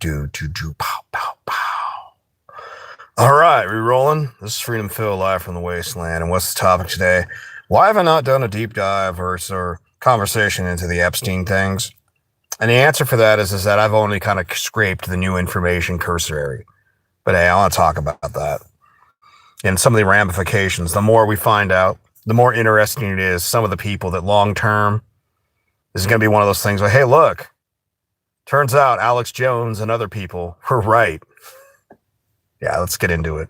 Pow, pow, pow. All right, we rolling. This is Freedom Phil live from the wasteland. And what's the topic today? Why have I not done a deep dive or conversation into the Epstein things? And the answer for that is that I've only kind of scraped the new information cursory. But hey, I want to talk about that and some of the ramifications. The more we find out, the more interesting it is. Some of the people that long term is going to be one of those things like, hey, look, turns out Alex Jones and other people were right. Yeah, let's get into it.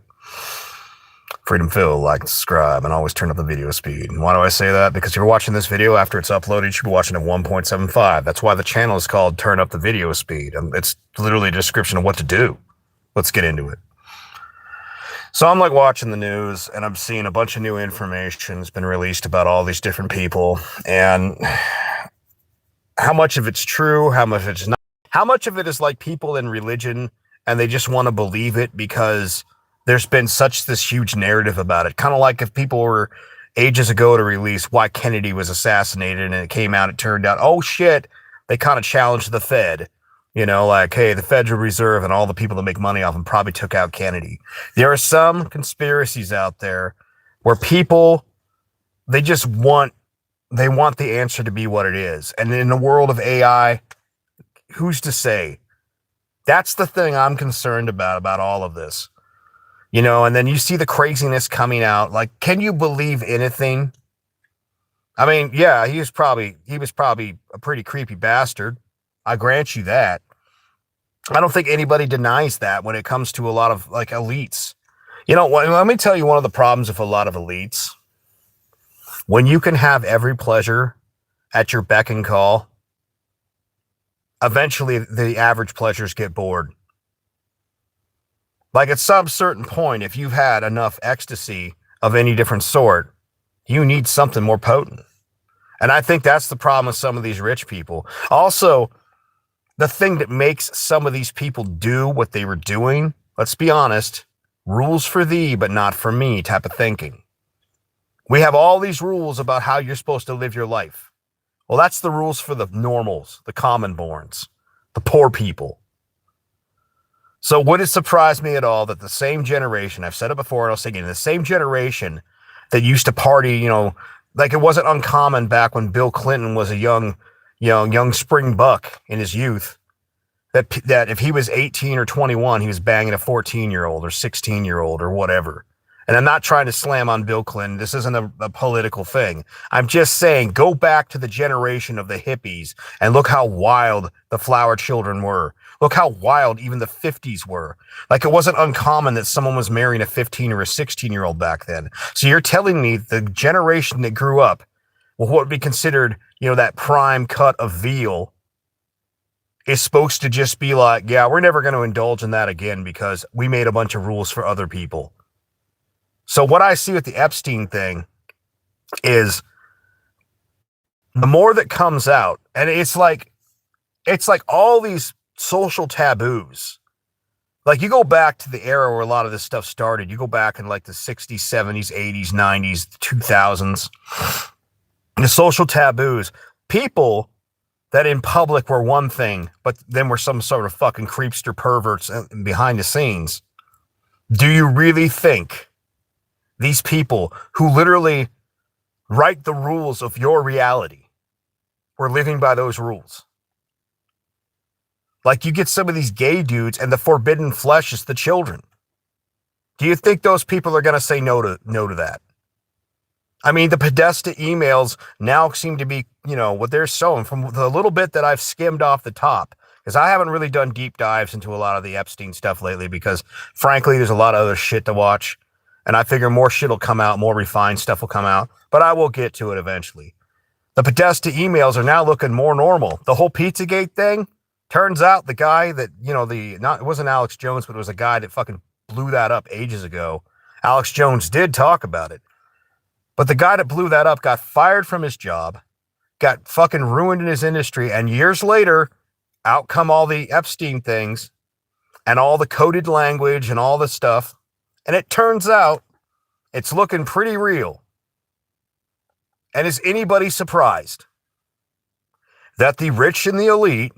Freedom Phil, like, subscribe, and always turn up the video speed. And why do I say that? Because you're watching this video after it's uploaded, you should be watching at 1.75. That's why the channel is called Turn Up the Video Speed. And it's literally a description of what to do. Let's get into it. So I'm like watching the news, and I'm seeing a bunch of new information has been released about all these different people, and how much of it's true, how much of it's not. How much of it is like people in religion and they just want to believe it because there's been this huge narrative about it. Kind of like if people were ages ago to release why Kennedy was assassinated and it came out, it turned out, oh shit, they kind of challenged the Fed. You know, like, hey, the Federal Reserve and all the people that make money off them probably took out Kennedy. There are some conspiracies out there where people, they want the answer to be what it is. And in the world of AI, who's to say? That's the thing I'm concerned about all of this. You know, and then you see the craziness coming out. Like, can you believe anything? I mean, yeah, he was probably a pretty creepy bastard. I grant you that. I don't think anybody denies that when it comes to a lot of like elites. You know, let me tell you one of the problems with a lot of elites. When you can have every pleasure at your beck and call, eventually the average pleasures get bored. Like at some certain point, if you've had enough ecstasy of any different sort, you need something more potent. And I think that's the problem with some of these rich people. Also, the thing that makes some of these people do what they were doing, let's be honest, rules for thee, but not for me type of thinking. We have all these rules about how you're supposed to live your life. Well, that's the rules for the normals, the common borns, the poor people. So would it surprise me at all that the same generation, I've said it before and I'll say again, the same generation that used to party, you know, like it wasn't uncommon back when Bill Clinton was a young spring buck in his youth, that if he was 18 or 21, he was banging a 14-year-old or 16-year-old or whatever. And I'm not trying to slam on Bill Clinton. This isn't a political thing. I'm just saying, go back to the generation of the hippies and look how wild the flower children were. Look how wild even the 50s were. Like it wasn't uncommon that someone was marrying a 15 or a 16-year-old back then. So you're telling me the generation that grew up with what would be considered, you know, that prime cut of veal is supposed to just be like, yeah, we're never going to indulge in that again because we made a bunch of rules for other people. So what I see with the Epstein thing is the more that comes out, and it's like all these social taboos. Like you go back to the era where a lot of this stuff started. You go back in like the 60s, 70s, 80s, 90s, 2000s. The social taboos. People that in public were one thing, but then were some sort of fucking creepster perverts behind the scenes. Do you really think these people who literally write the rules of your reality were living by those rules? Like you get some of these gay dudes and the forbidden flesh is the children. Do you think those people are going to say no to that? I mean, the Podesta emails now seem to be, you know, what they're showing from the little bit that I've skimmed off the top, because I haven't really done deep dives into a lot of the Epstein stuff lately because frankly, there's a lot of other shit to watch. And I figure more shit will come out, more refined stuff will come out, but I will get to it eventually. The Podesta emails are now looking more normal. The whole Pizzagate thing, turns out the guy that, you know, it wasn't Alex Jones, but it was a guy that fucking blew that up ages ago. Alex Jones did talk about it. But the guy that blew that up got fired from his job, got fucking ruined in his industry, and years later, out come all the Epstein things and all the coded language and all the stuff. And it turns out it's looking pretty real. And is anybody surprised that the rich and the elite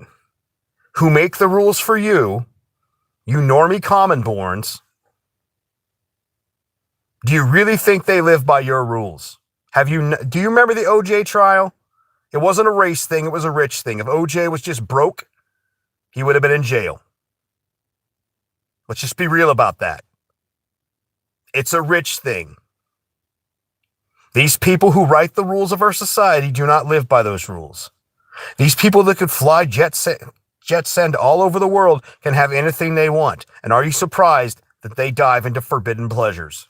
who make the rules for you You normie common-borns, do you really think they live by your rules? Do you remember the OJ trial? It wasn't a race thing, it was a rich thing. If OJ was just broke, he would have been in jail. Let's just be real about that. It's a rich thing. These people who write the rules of our society do not live by those rules. These people that could fly jet send all over the world can have anything they want. And are you surprised that they dive into forbidden pleasures?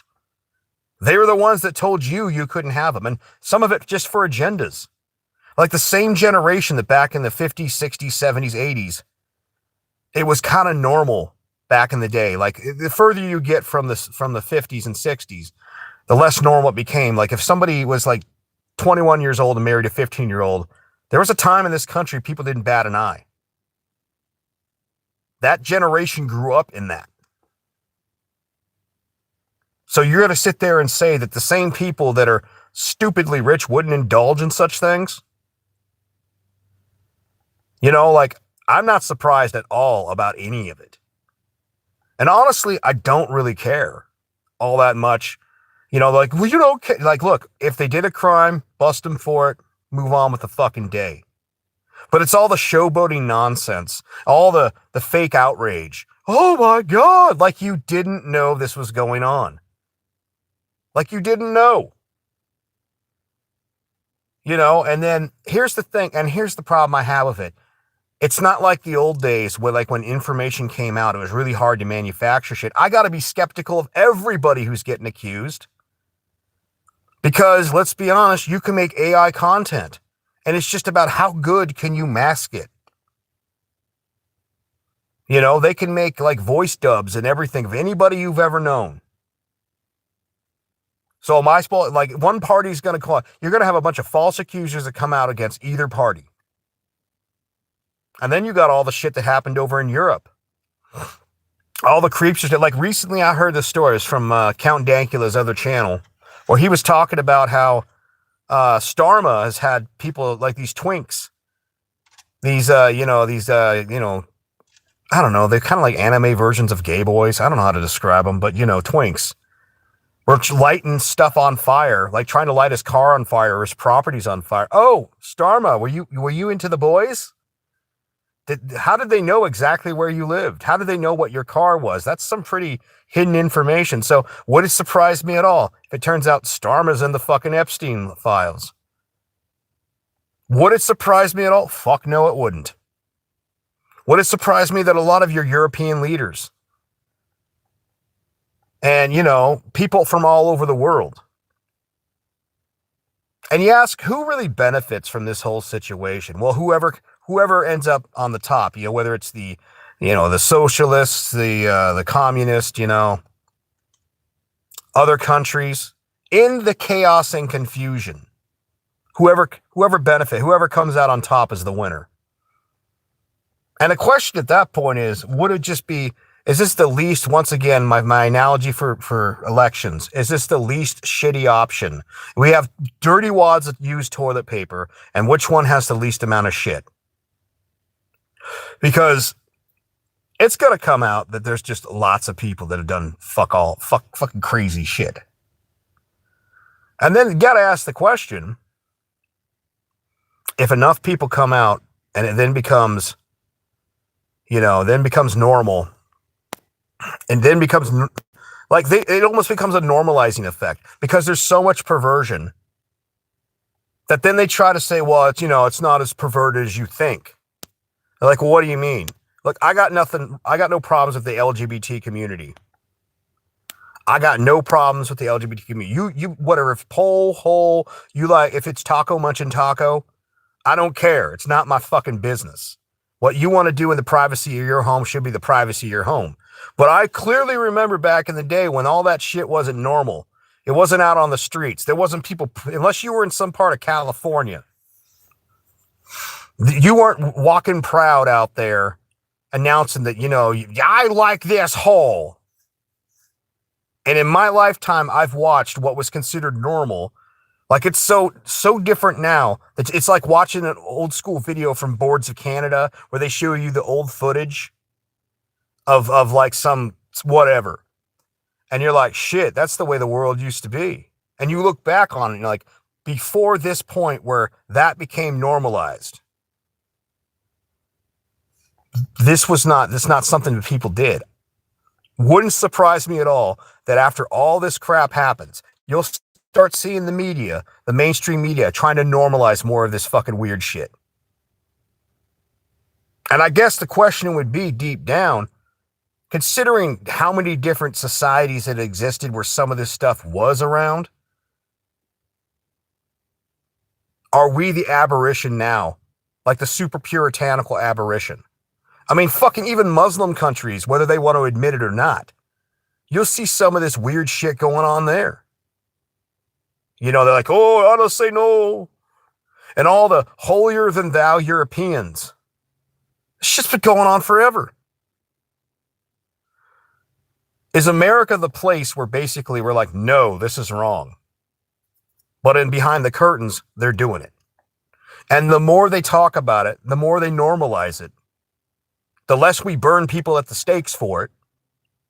They were the ones that told you couldn't have them. And some of it just for agendas. Like the same generation that back in the 50s, 60s, 70s, 80s, it was kind of normal back in the day. Like the further you get from the 50s and 60s, the less normal it became. Like if somebody was like 21 years old and married a 15-year-old, there was a time in this country people didn't bat an eye. That generation grew up in that. So you're going to sit there and say that the same people that are stupidly rich wouldn't indulge in such things? You know, like, I'm not surprised at all about any of it. And honestly, I don't really care all that much. You know, like, well, you don't care. Like, look, if they did a crime, bust them for it, move on with the fucking day. But it's all the showboating nonsense, all the fake outrage. Oh my God, like you didn't know this was going on. Like you didn't know. You know, and then here's the thing, and here's the problem I have with it. It's not like the old days where, like, when information came out, it was really hard to manufacture shit. I got to be skeptical of everybody who's getting accused. Because, let's be honest, you can make AI content. And it's just about how good can you mask it. You know, they can make, like, voice dubs and everything of anybody you've ever known. So am I supposed, like, one party's going to call, you're going to have a bunch of false accusers that come out against either party. And then you got all the shit that happened over in Europe. All the creeps that, like, recently I heard the stories from Count Dankula's other channel, where he was talking about how Starma has had people like these twinks. These, I don't know, they're kind of like anime versions of gay boys. I don't know how to describe them, but, you know, twinks. We're lighting stuff on fire, like trying to light his car on fire or his properties on fire. Oh, Starma, were you into the boys? How did they know exactly where you lived? How did they know what your car was? That's some pretty hidden information. So would it surprise me at all if it turns out Starma's in the fucking Epstein files? Would it surprise me at all? Fuck no, it wouldn't. Would it surprise me that a lot of your European leaders and, you know, people from all over the world, and you ask who really benefits from this whole situation? Well, whoever ends up on the top, you know, whether it's the socialists, the communists, you know, other countries, in the chaos and confusion, whoever comes out on top is the winner. And the question at that point is, would it just be, is this the least, once again, my analogy for elections, is this the least shitty option? We have dirty wads that use toilet paper, and which one has the least amount of shit? Because it's going to come out that there's just lots of people that have done fucking crazy shit. And then you got to ask the question, if enough people come out and it then becomes, normal, and then becomes like it almost becomes a normalizing effect because there's so much perversion that then they try to say, well, it's not as perverted as you think. They're like, well, what do you mean? Look, I got no problems with the LGBT community. I got no problems with the LGBT community. You whatever, if pole, hole, you like, if it's taco munchin' taco, I don't care. It's not my fucking business. What you want to do in the privacy of your home should be the privacy of your home. But I clearly remember back in the day when all that shit wasn't normal. It wasn't out on the streets. There wasn't people, unless you were in some part of California. You weren't walking proud out there announcing that, I like this hole. And in my lifetime, I've watched what was considered normal. Like, it's so different now. It's like watching an old school video from Boards of Canada where they show you the old footage of like some whatever. And you're like, shit, that's the way the world used to be. And you look back on it and you're like, before this point where that became normalized, this is not something that people did. Wouldn't surprise me at all that after all this crap happens, you'll start seeing the media, the mainstream media, trying to normalize more of this fucking weird shit. And I guess the question would be deep down, considering how many different societies had existed where some of this stuff was around, are we the aberration now? Like the super puritanical aberration? I mean, fucking even Muslim countries, whether they want to admit it or not, you'll see some of this weird shit going on there. You know, they're like, oh, I don't say no. And all the holier than thou Europeans. It's just been going on forever. Is America the place where basically we're like, no, this is wrong? But in behind the curtains, they're doing it. And the more they talk about it, the more they normalize it. The less we burn people at the stakes for it,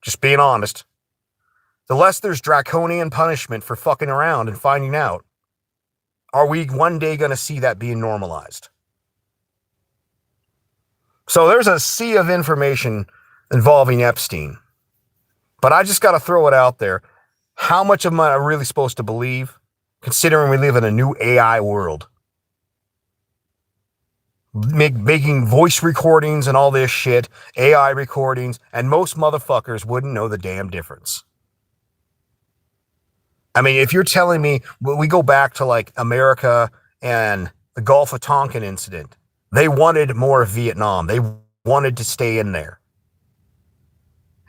just being honest, the less there's draconian punishment for fucking around and finding out. Are we one day going to see that being normalized? So there's a sea of information involving Epstein. But I just got to throw it out there. How much am I really supposed to believe, considering we live in a new AI world? Making voice recordings and all this shit, AI recordings, and most motherfuckers wouldn't know the damn difference. I mean, if you're telling me, we go back to like America and the Gulf of Tonkin incident, they wanted more of Vietnam. They wanted to stay in there.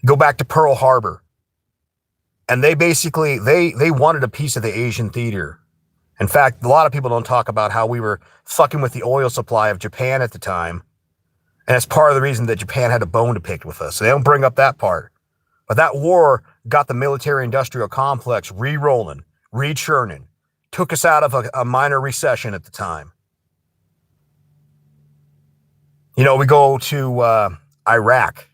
Go back to Pearl Harbor. And they basically, they wanted a piece of the Asian theater. In fact, a lot of people don't talk about how we were fucking with the oil supply of Japan at the time. And that's part of the reason that Japan had a bone to pick with us. So they don't bring up that part. But that war got the military-industrial complex re-rolling, re-churning, took us out of a minor recession at the time. You know, we go to Iraq,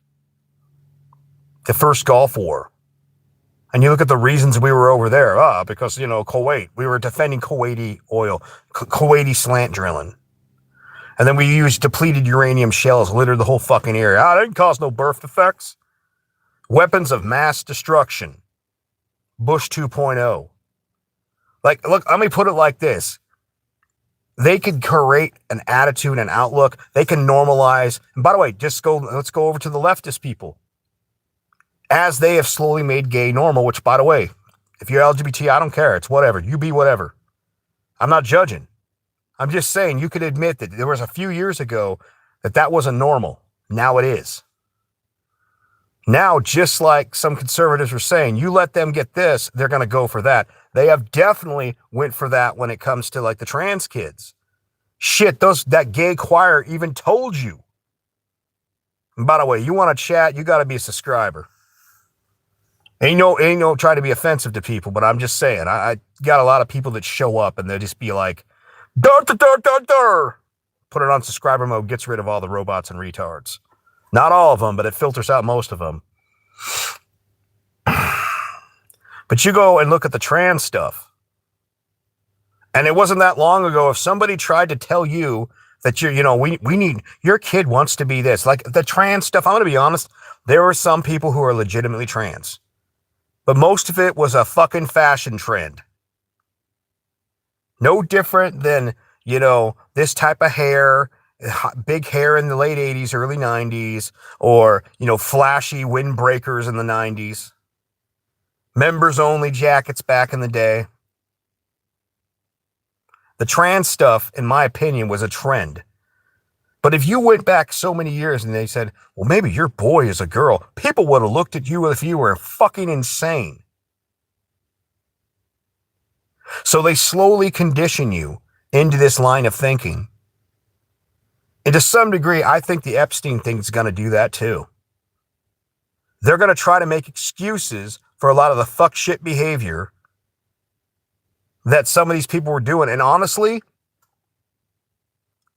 the first Gulf War. And you look at the reasons we were over there. Because, you know, Kuwait. We were defending Kuwaiti oil, Kuwaiti slant drilling. And then we used depleted uranium shells, littered the whole fucking area. It didn't cause no birth defects. Weapons of mass destruction. Bush 2.0. Like, look, let me put it like this. They could create an attitude and outlook. They can normalize. And by the way, let's go over to the leftist people. As they have slowly made gay normal, which, by the way, if you're LGBT, I don't care. It's whatever. You be whatever. I'm not judging. I'm just saying you could admit that there was a few years ago that wasn't normal. Now it is. Now, just like some conservatives were saying, you let them get this, they're going to go for that. They have definitely went for that when it comes to like the trans kids. Shit, that gay choir even told you. And by the way, you want to chat, you got to be a subscriber. Ain't no trying to be offensive to people, but I'm just saying, I got a lot of people that show up and they'll just be like, dur, dur, dur, dur, dur. Put it on subscriber mode, gets rid of all the robots and retards. Not all of them, but it filters out most of them. But you go and look at the trans stuff. And it wasn't that long ago, if somebody tried to tell you that we need, your kid wants to be this, like the trans stuff, I'm going to be honest, there were some people who are legitimately trans. But most of it was a fucking fashion trend. No different than, this type of hair, big hair in the late 80s, early 90s, or, flashy windbreakers in the 90s. Members only jackets back in the day. The trans stuff, in my opinion, was a trend. But if you went back so many years and they said, well, maybe your boy is a girl, people would have looked at you if you were fucking insane. So they slowly condition you into this line of thinking. And to some degree, I think the Epstein thing is going to do that too. They're going to try to make excuses for a lot of the fuck shit behavior that some of these people were doing. And honestly,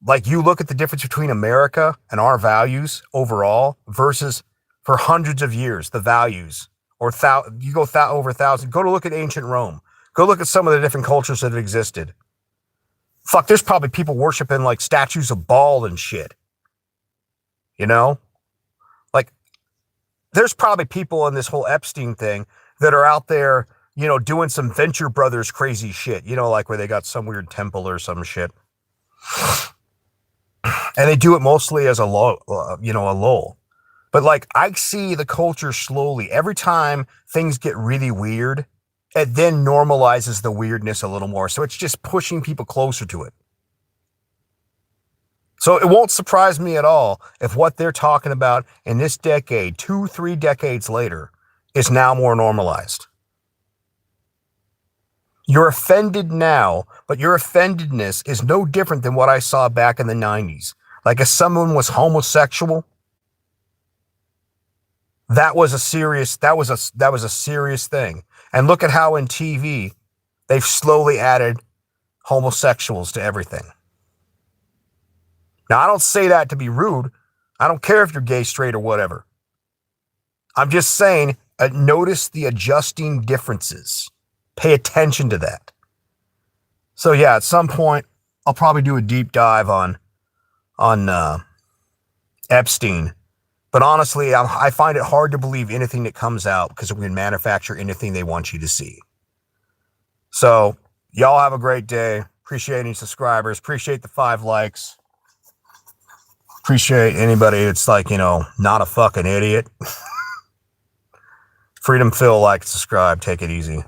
like you look at the difference between America and our values overall versus for hundreds of years, the values, or you go over 1,000. Go to look at ancient Rome. Go look at some of the different cultures that have existed. Fuck, there's probably people worshiping like statues of Baal and shit. You know? Like, there's probably people in this whole Epstein thing that are out there, you know, doing some Venture Brothers crazy shit. You know, like where they got some weird temple or some shit. And they do it mostly as a lull. But like, I see the culture slowly. Every time things get really weird, it then normalizes the weirdness a little more. So it's just pushing people closer to it. So it won't surprise me at all if what they're talking about in this decade, 2-3 decades later, is now more normalized. You're offended now, but your offendedness is no different than what I saw back in the 90s. Like if someone was homosexual, that was a serious thing. And look at how in TV they've slowly added homosexuals to everything. Now, I don't say that to be rude. I don't care if you're gay, straight, or whatever. I'm just saying, notice the adjusting differences. Pay attention to that. So yeah, at some point, I'll probably do a deep dive on Epstein. But honestly, I find it hard to believe anything that comes out because we can manufacture anything they want you to see. So y'all have a great day. Appreciate any subscribers. Appreciate the 5 likes. Appreciate anybody that's like, you know, not a fucking idiot. Freedom Phil, like, subscribe. Take it easy.